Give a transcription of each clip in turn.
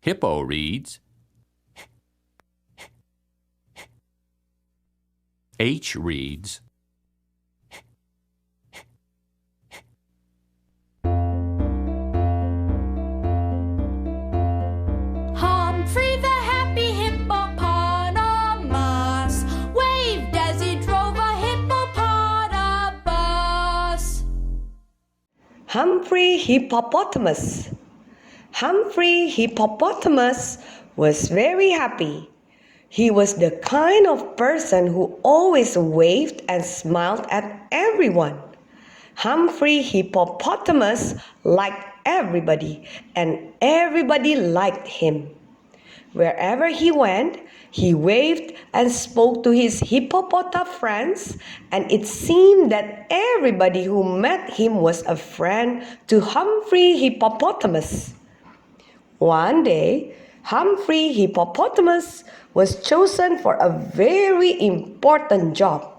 Hippo reads H reads Humphrey the happy hippopotamus waved as he drove a hippopotamus. Humphrey Hippopotamus. Humphrey Hippopotamus was very happy. He was the kind of person who always waved and smiled at everyone. Humphrey Hippopotamus liked everybody, and everybody liked him. Wherever he went, he waved and spoke to his hippopotamus friends, and it seemed that everybody who met him was a friend to Humphrey Hippopotamus. One day, Humphrey Hippopotamus was chosen for a very important job.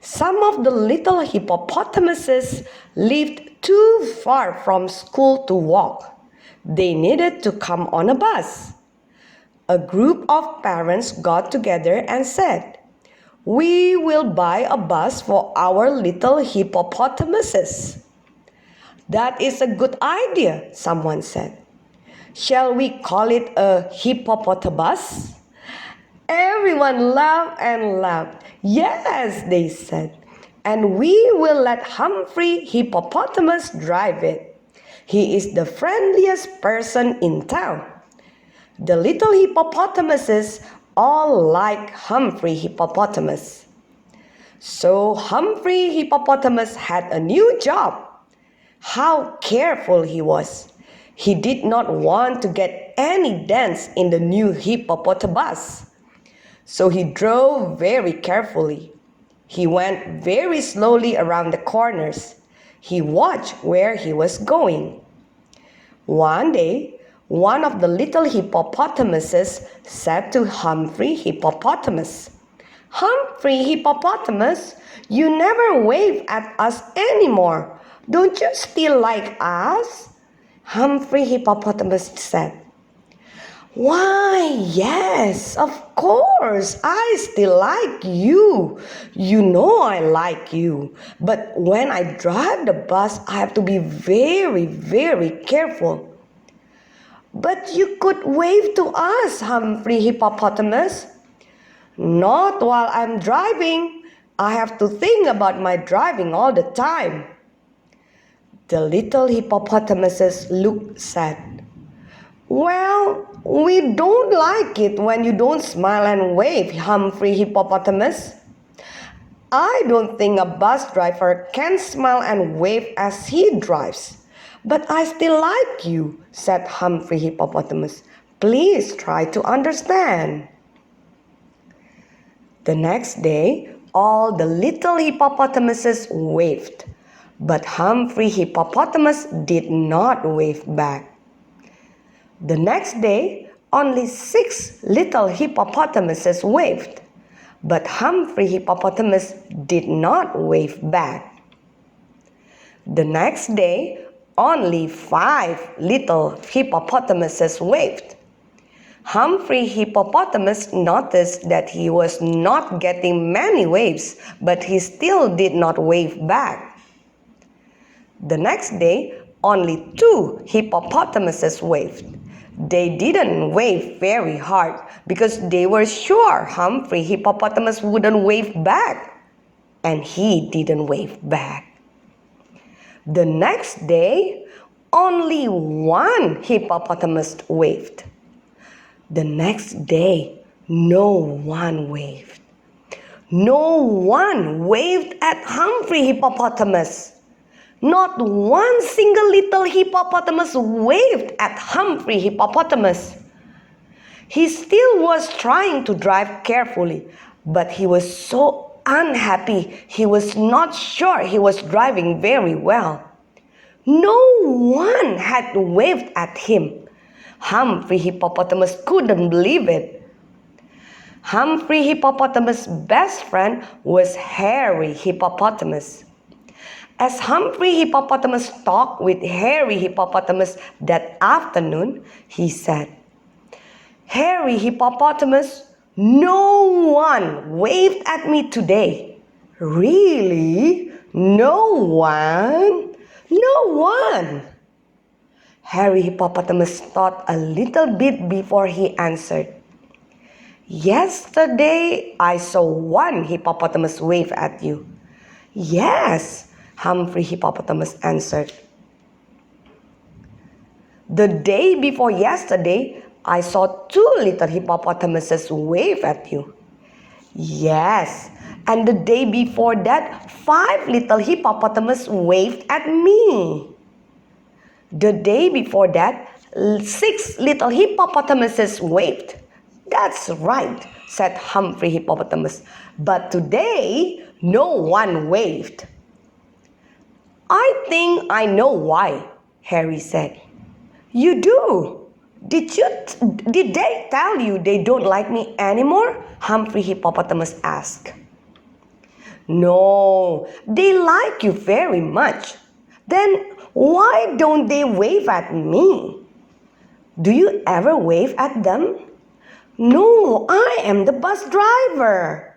Some of the little hippopotamuses lived too far from school to walk. They needed to come on a bus. A group of parents got together and said, "We will buy a bus for our little hippopotamuses." "That is a good idea," someone said. "Shall we call it a hippopotabus?" Everyone laughed and laughed. "Yes," they said, "and we will let Humphrey Hippopotamus drive it. He is the friendliest person in town." The little hippopotamuses all like Humphrey Hippopotamus. So Humphrey Hippopotamus had a new job. How careful he was! He did not want to get any dents in the new hippopotabus. So he drove very carefully. He went very slowly around the corners. He watched where he was going. One day, one of the little hippopotamuses said to Humphrey Hippopotamus, "Humphrey Hippopotamus, you never wave at us anymore. Don't you still like us?" Humphrey Hippopotamus said, "Why, yes, of course, I still like you. You know I like you. But when I drive the bus, I have to be very, very careful." "But you could wave to us, Humphrey Hippopotamus." "Not while I'm driving. I have to think about my driving all the time." The little hippopotamuses looked sad. "Well, we don't like it when you don't smile and wave, Humphrey Hippopotamus. I don't think a bus driver can smile and wave as he drives. But I still like you," said Humphrey Hippopotamus. "Please try to understand." The next day, all the little hippopotamuses waved. But Humphrey Hippopotamus did not wave back. The next day, only 6 little hippopotamuses waved. But Humphrey Hippopotamus did not wave back. The next day, only 5 little hippopotamuses waved. Humphrey Hippopotamus noticed that he was not getting many waves, but he still did not wave back. The next day, only 2 hippopotamuses waved. They didn't wave very hard because they were sure Humphrey Hippopotamus wouldn't wave back. And he didn't wave back. The next day, only 1 hippopotamus waved. The next day, no one waved. No one waved at Humphrey Hippopotamus. Not one single little hippopotamus waved at Humphrey Hippopotamus. He still was trying to drive carefully, but he was so unhappy. He was not sure he was driving very well. No one had waved at him. Humphrey Hippopotamus couldn't believe it. Humphrey Hippopotamus' best friend was Hairy Hippopotamus. As Humphrey Hippopotamus talked with Hairy Hippopotamus that afternoon, he said, Hairy Hippopotamus, no one waved at me today. Really? No one? No one. Hairy Hippopotamus thought a little bit before he answered. Yesterday I saw one hippopotamus wave at you. Yes, Humphrey Hippopotamus answered. The day before yesterday, I saw two little hippopotamuses wave at you. Yes, and the day before that, 5 little hippopotamus waved at me. The day before that, 6 little hippopotamuses waved. That's right, said Humphrey Hippopotamus. But today, no one waved. I think I know why, Harry said. You do? Did they tell you they don't like me anymore? Humphrey Hippopotamus asked. No, they like you very much. Then why don't they wave at me? Do you ever wave at them? No, I am the bus driver.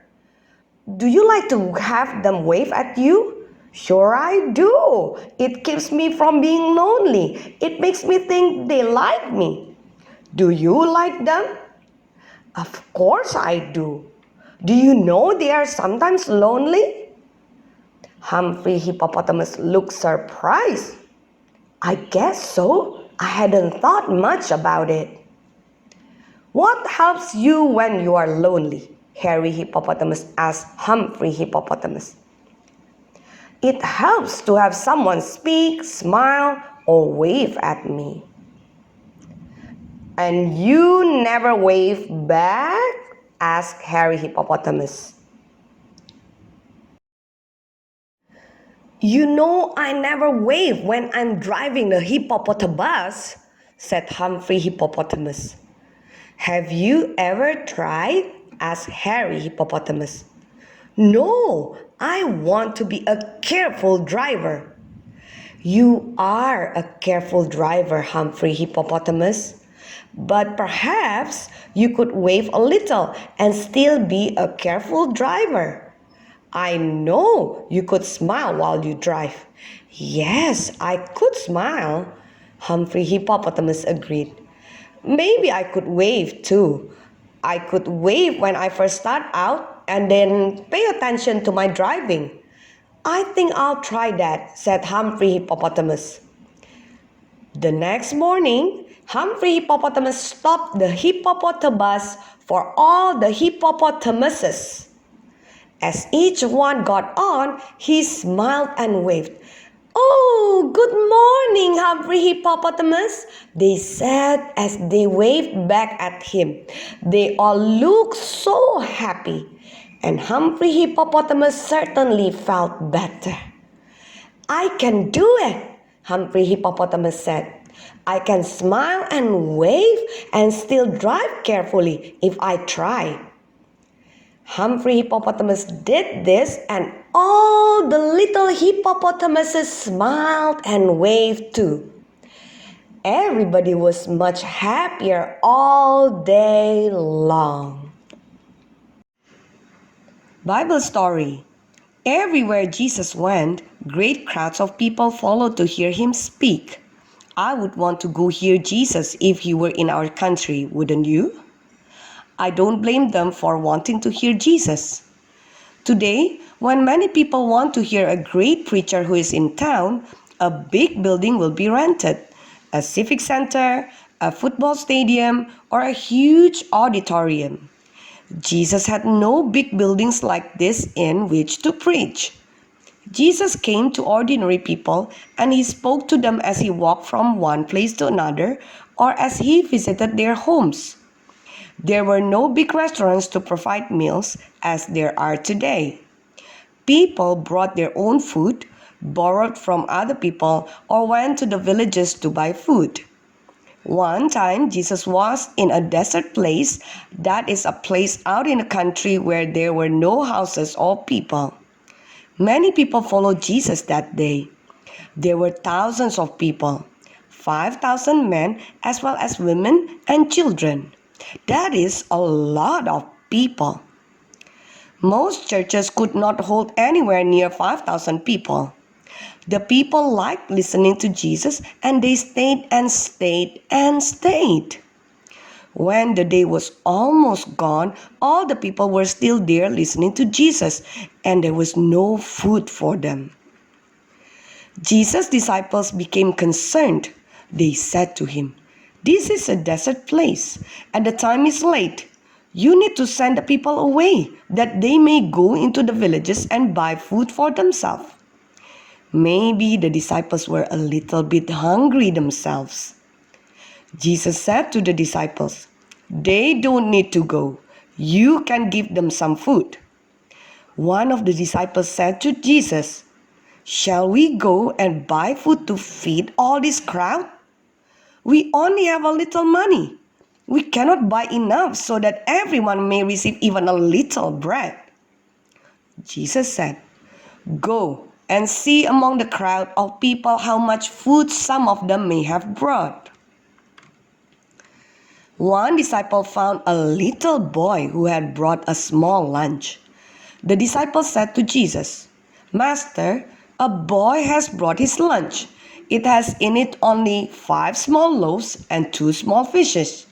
Do you like to have them wave at you? Sure I do. It keeps me from being lonely. It makes me think they like me. Do you like them? Of course I do. Do you know they are sometimes lonely? Humphrey Hippopotamus looked surprised. I guess so. I hadn't thought much about it. What helps you when you are lonely? Hairy Hippopotamus asked Humphrey Hippopotamus. It helps to have someone speak, smile, or wave at me. And you never wave back? Asked Hairy Hippopotamus. You know I never wave when I'm driving the hippopotamus, said Humphrey Hippopotamus. Have you ever tried? Asked Hairy Hippopotamus. No, I want to be a careful driver. You are a careful driver, Humphrey Hippopotamus. But perhaps you could wave a little and still be a careful driver. I know you could smile while you drive. Yes, I could smile, Humphrey Hippopotamus agreed. Maybe I could wave too. I could wave when I first start out and then pay attention to my driving. I think I'll try that, said Humphrey Hippopotamus. The next morning, Humphrey Hippopotamus stopped the hippopotamus for all the hippopotamuses. As each one got on, he smiled and waved. Oh, good morning, Humphrey Hippopotamus, they said as they waved back at him. They all looked so happy, and Humphrey Hippopotamus certainly felt better. I can do it, Humphrey Hippopotamus said. I can smile and wave and still drive carefully if I try. Humphrey Hippopotamus did this, and all the little hippopotamuses smiled and waved too. Everybody was much happier all day long. Bible story. Everywhere Jesus went, great crowds of people followed to hear him speak. I would want to go hear Jesus if he were in our country, wouldn't you? I don't blame them for wanting to hear Jesus. Today, when many people want to hear a great preacher who is in town, a big building will be rented. A civic center, a football stadium, or a huge auditorium. Jesus had no big buildings like this in which to preach. Jesus came to ordinary people and he spoke to them as he walked from one place to another or as he visited their homes. There were no big restaurants to provide meals as there are today. People brought their own food, borrowed from other people, or went to the villages to buy food. One time, Jesus was in a desert place, that is a place out in the country where there were no houses or people. Many people followed Jesus that day. There were thousands of people, 5,000 men as well as women and children. That is a lot of people. Most churches could not hold anywhere near 5,000 people. The people liked listening to Jesus, and they stayed and stayed and stayed. When the day was almost gone, all the people were still there listening to Jesus, and there was no food for them. Jesus' disciples became concerned. They said to him, "This is a desert place, and the time is late. You need to send the people away, that they may go into the villages and buy food for themselves." Maybe the disciples were a little bit hungry themselves. Jesus said to the disciples, "They don't need to go. You can give them some food." One of the disciples said to Jesus, "Shall we go and buy food to feed all this crowd? We only have a little money. We cannot buy enough so that everyone may receive even a little bread." Jesus said, "Go and see among the crowd of people how much food some of them may have brought." One disciple found a little boy who had brought a small lunch. The disciple said to Jesus, "Master, a boy has brought his lunch. It has in it only 5 small loaves and 2 small fishes.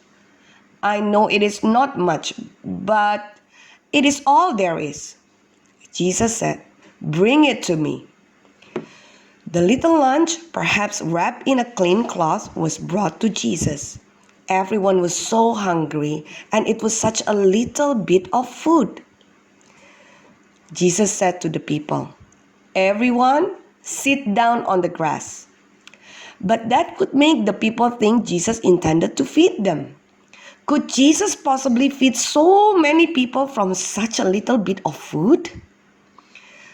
I know it is not much, but it is all there is." Jesus said, "Bring it to me." The little lunch, perhaps wrapped in a clean cloth, was brought to Jesus. Everyone was so hungry, and it was such a little bit of food. Jesus said to the people, "Everyone, sit down on the grass." But that could make the people think Jesus intended to feed them. Could Jesus possibly feed so many people from such a little bit of food?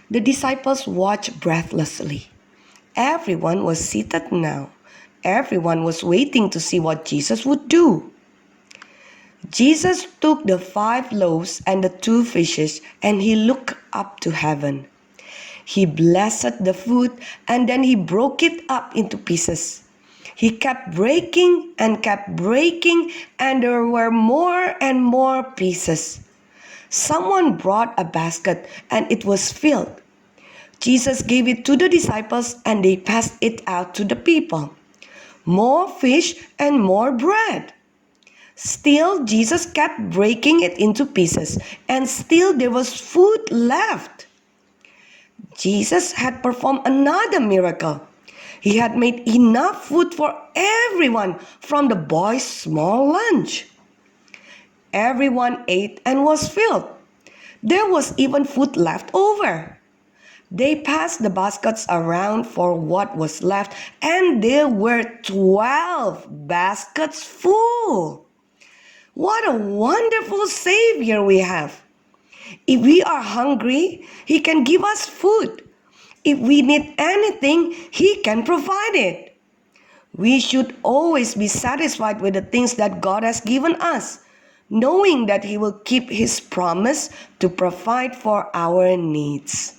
The disciples watched breathlessly. Everyone was seated now. Everyone was waiting to see what Jesus would do. Jesus took the 5 loaves and the 2 fishes, and he looked up to heaven. He blessed the food, and then he broke it up into pieces. He kept breaking, and there were more and more pieces. Someone brought a basket, and it was filled. Jesus gave it to the disciples, and they passed it out to the people. More fish and more bread. Still, Jesus kept breaking it into pieces, and still there was food left. Jesus had performed another miracle. He had made enough food for everyone from the boy's small lunch. Everyone ate and was filled. There was even food left over. They passed the baskets around for what was left, and there were 12 baskets full. What a wonderful Savior we have! If we are hungry, He can give us food. If we need anything, He can provide it. We should always be satisfied with the things that God has given us, knowing that He will keep His promise to provide for our needs.